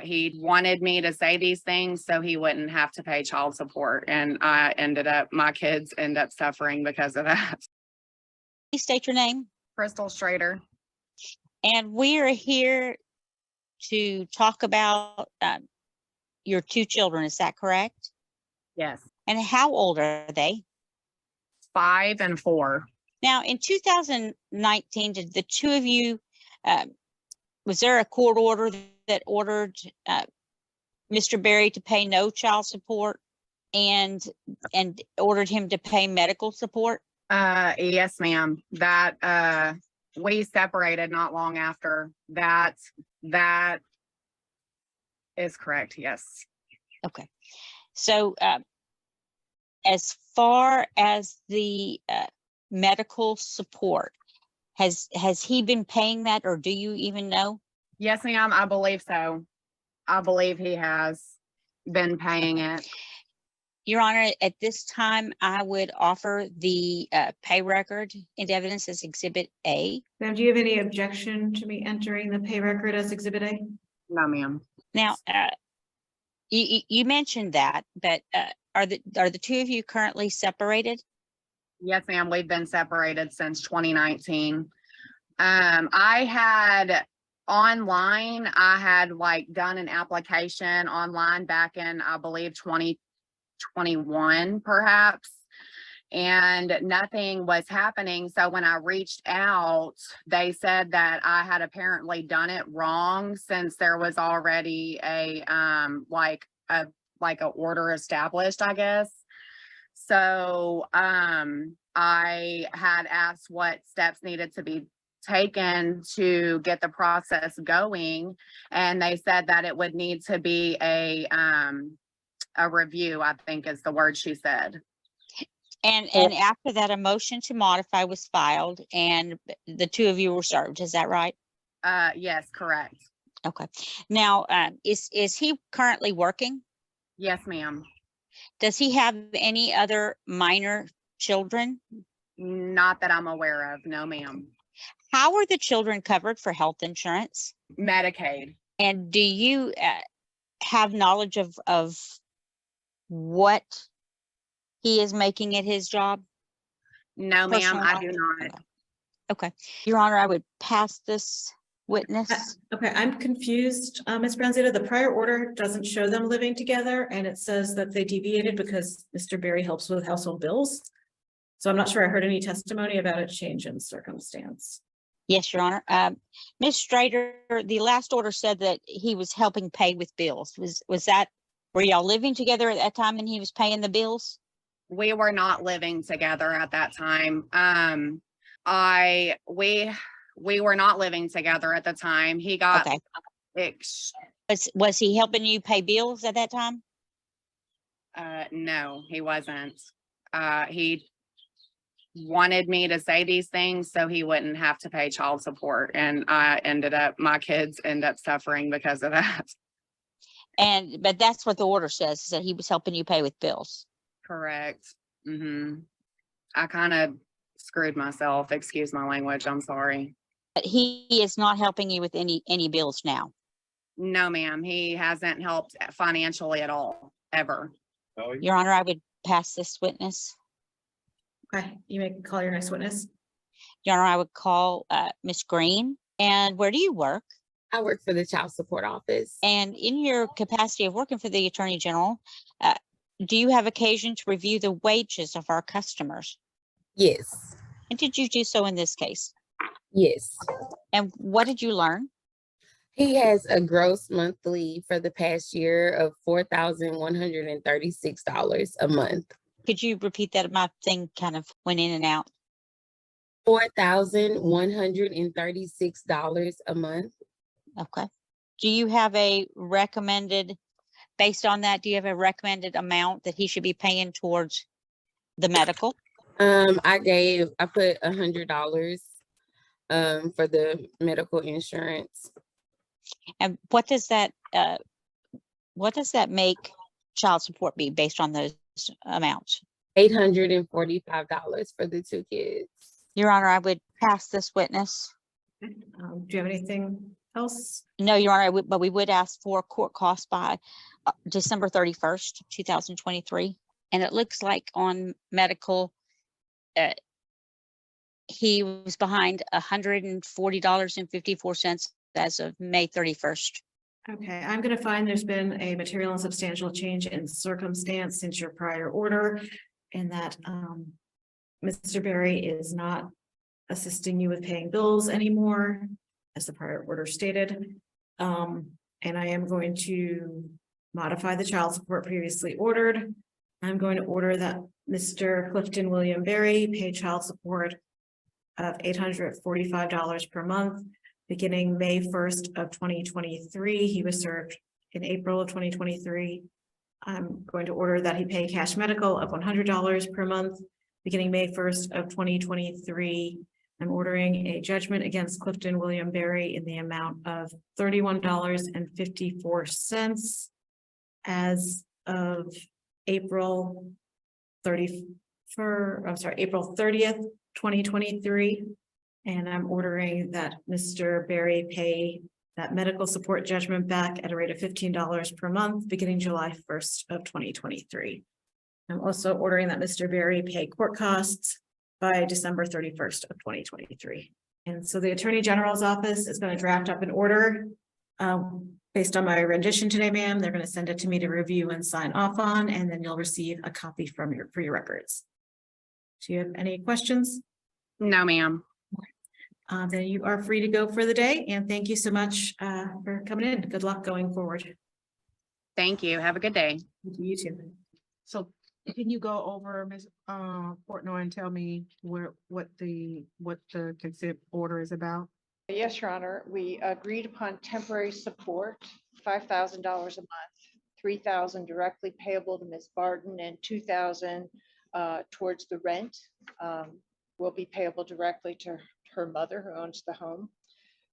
He wanted me to say these things so he wouldn't have to pay child support. And my kids end up suffering because of that. Please state your name. Crystal Schrader. And we are here to talk about your two children. Is that correct? Yes. And how old are they? 5 and 4. Now, in 2019, did the two of you, was there a court order that ordered Mr. Berry to pay no child support and ordered him to pay medical support? Yes, ma'am. That we separated not long after that. That is correct. Yes. Okay. So as far as the medical support, has he been paying that, or do you even know? Yes, ma'am. I believe so. I believe he has been paying it. Your Honor, at this time, I would offer the pay record into evidence as Exhibit A. Ma'am, do you have any objection to me entering the pay record as Exhibit A? No, ma'am. Now, you mentioned that, but are the two of you currently separated? Yes, ma'am. We've been separated since 2019. I had done an application online back in, I believe, 2021, perhaps, and nothing was happening. So when I reached out, they said that I had apparently done it wrong, since there was already a order established, I guess. So I had asked what steps needed to be taken to get the process going, and they said that it would need to be a review, I think is the word she said. And after that, a motion to modify was filed, and the two of you were served. Is that right? Yes, correct. Okay. Now, is he currently working? Yes, ma'am. Does he have any other minor children? Not that I'm aware of. No, ma'am. How are the children covered for health insurance? Medicaid. And do you have knowledge of what he is making at his job? No, ma'am, I do not. Okay. Your Honor, I would pass this witness. Okay, I'm confused, Ms. Brownzito. The prior order doesn't show them living together, and it says that they deviated because Mr. Berry helps with household bills. So I'm not sure I heard any testimony about a change in circumstance. Yes, Your Honor. Ms. Strader, the last order said that he was helping pay with bills. Was that, were y'all living together at that time and he was paying the bills? We were not living together at that time. We were not living together at the time. He got Was he helping you pay bills at that time? No, he wasn't. He wanted me to say these things so he wouldn't have to pay child support, and my kids end up suffering because of that. But that's what the order says, is that he was helping you pay with bills. Correct. I kind of screwed myself. Excuse my language. I'm sorry. But he is not helping you with any bills now. No, ma'am. He hasn't helped financially at all, ever. Your Honor, I would pass this witness. Okay, you may call your next witness. Your Honor, I would call Ms. Green. And where do you work? I work for the Child Support Office. And in your capacity of working for the Attorney General, do you have occasion to review the wages of our customers? Yes. And did you do so in this case? Yes. And what did you learn? He has a gross monthly for the past year of $4,136 a month. Could you repeat that? My thing kind of went in and out. $4,136 a month. Okay. Do you have a recommended, based on that, do you have a recommended amount that he should be paying towards the medical? I put $100 for the medical insurance. And what does that make child support be based on those amounts? $845 for the two kids. Your Honor, I would pass this witness. Do you have anything else? No, Your Honor, but we would ask for court costs by December 31st, 2023. And it looks like on medical, he was behind $140.54 as of May 31st. Okay, I'm gonna find there's been a material and substantial change in circumstance since your prior order, and that Mr. Berry is not assisting you with paying bills anymore, as the prior order stated. And I am going to modify the child support previously ordered. I'm going to order that Mr. Clifton William Berry pay child support of $845 per month, beginning May 1st of 2023. He was served in April of 2023. I'm going to order that he pay cash medical of $100 per month, beginning May 1st of 2023. I'm ordering a judgment against Clifton William Berry in the amount of $31.54 as of April 30th, 2023. And I'm ordering that Mr. Berry pay that medical support judgment back at a rate of $15 per month, beginning July 1st of 2023. I'm also ordering that Mr. Berry pay court costs by December 31st of 2023. And so the Attorney General's office is going to draft up an order based on my rendition today, ma'am. They're going to send it to me to review and sign off on, and then you'll receive a copy for your records. Do you have any questions? No, ma'am. Then you are free to go for the day, and thank you so much for coming in. Good luck going forward. Thank you. Have a good day. You too. So can you go over, Ms. Portnoy, and tell me what the consent order is about? Yes, Your Honor. We agreed upon temporary support, $5,000 a month, $3,000 directly payable to Ms. Barton, and $2,000 towards the rent will be payable directly to her mother, who owns the home.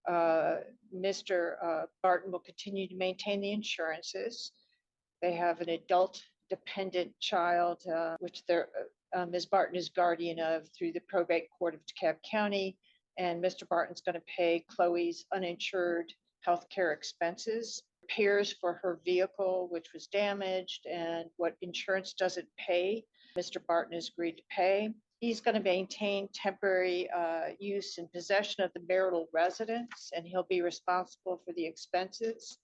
Mr. Barton will continue to maintain the insurances. They have an adult dependent child, which Ms. Barton is guardian of through the probate court of DeKalb County. And Mr. Barton's going to pay Chloe's uninsured health care expenses, repairs for her vehicle, which was damaged, and what insurance doesn't pay, Mr. Barton has agreed to pay. He's going to maintain temporary use and possession of the marital residence, and he'll be responsible for the expenses.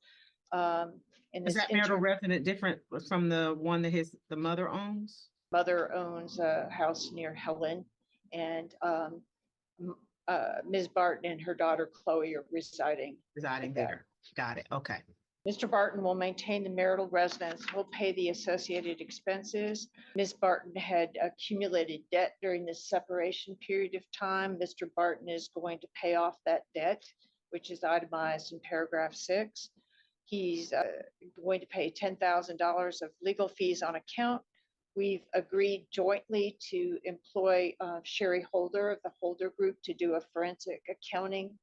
Is that marital resident different from the one that the mother owns? Mother owns a house near Helen, and Ms. Barton and her daughter Chloe are residing there. Got it. Okay. Mr. Barton will maintain the marital residence. He'll pay the associated expenses. Ms. Barton had accumulated debt during this separation period of time. Mr. Barton is going to pay off that debt, which is itemized in paragraph 6. He's going to pay $10,000 of legal fees on account. We've agreed jointly to employ Sherry Holder of the Holder Group to do a forensic accounting.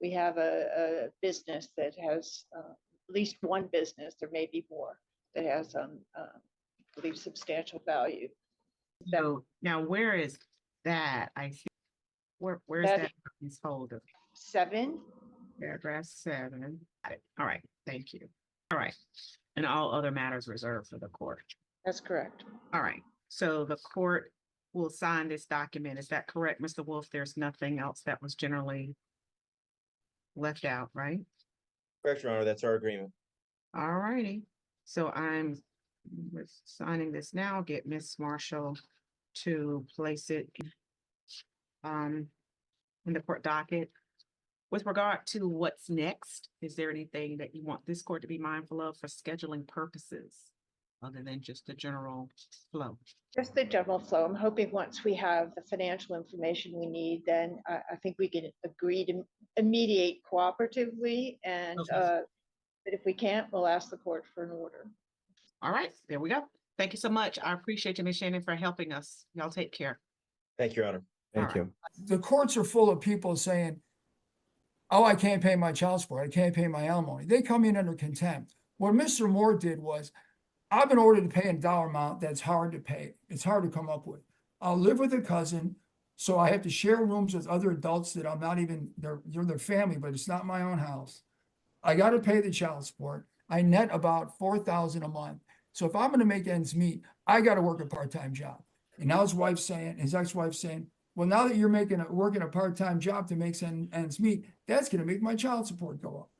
We have a business that has at least one business, there may be more, that has, I believe, substantial value. So now where is that? I see. Where's that Ms. Holder? 7. Paragraph 7. Got it. All right. Thank you. All right. And all other matters reserved for the court. That's correct. All right. So the court will sign this document. Is that correct, Mr. Wolf? There's nothing else that was generally left out, right? Correct, Your Honor. That's our agreement. All righty. So I'm signing this now. Get Miss Marshall to place it in the court docket. With regard to what's next, is there anything that you want this court to be mindful of for scheduling purposes, other than just the general flow? Just the general flow. I'm hoping once we have the financial information we need, then I think we can agree to mediate cooperatively. And Okay. but if we can't, we'll ask the court for an order. All right, there we go. Thank you so much. I appreciate you, Ms. Shannon, for helping us. Y'all take care. Thank you, Your Honor. Thank All you. The courts are full of people saying, oh, I can't pay my child support. I can't pay my alimony. They come in under contempt. What Mr. Moore did was, I've been ordered to pay a dollar amount that's hard to pay. It's hard to come up with. I'll live with a cousin, so I have to share rooms with other adults that I'm not even, they're their family, but it's not my own house. I gotta pay the child support. I net about 4,000 a month. So if I'm gonna make ends meet, I gotta work a part-time job. And now his wife's saying, his ex-wife's saying, well, now that you're working a part-time job to make ends meet, that's gonna make my child support go up.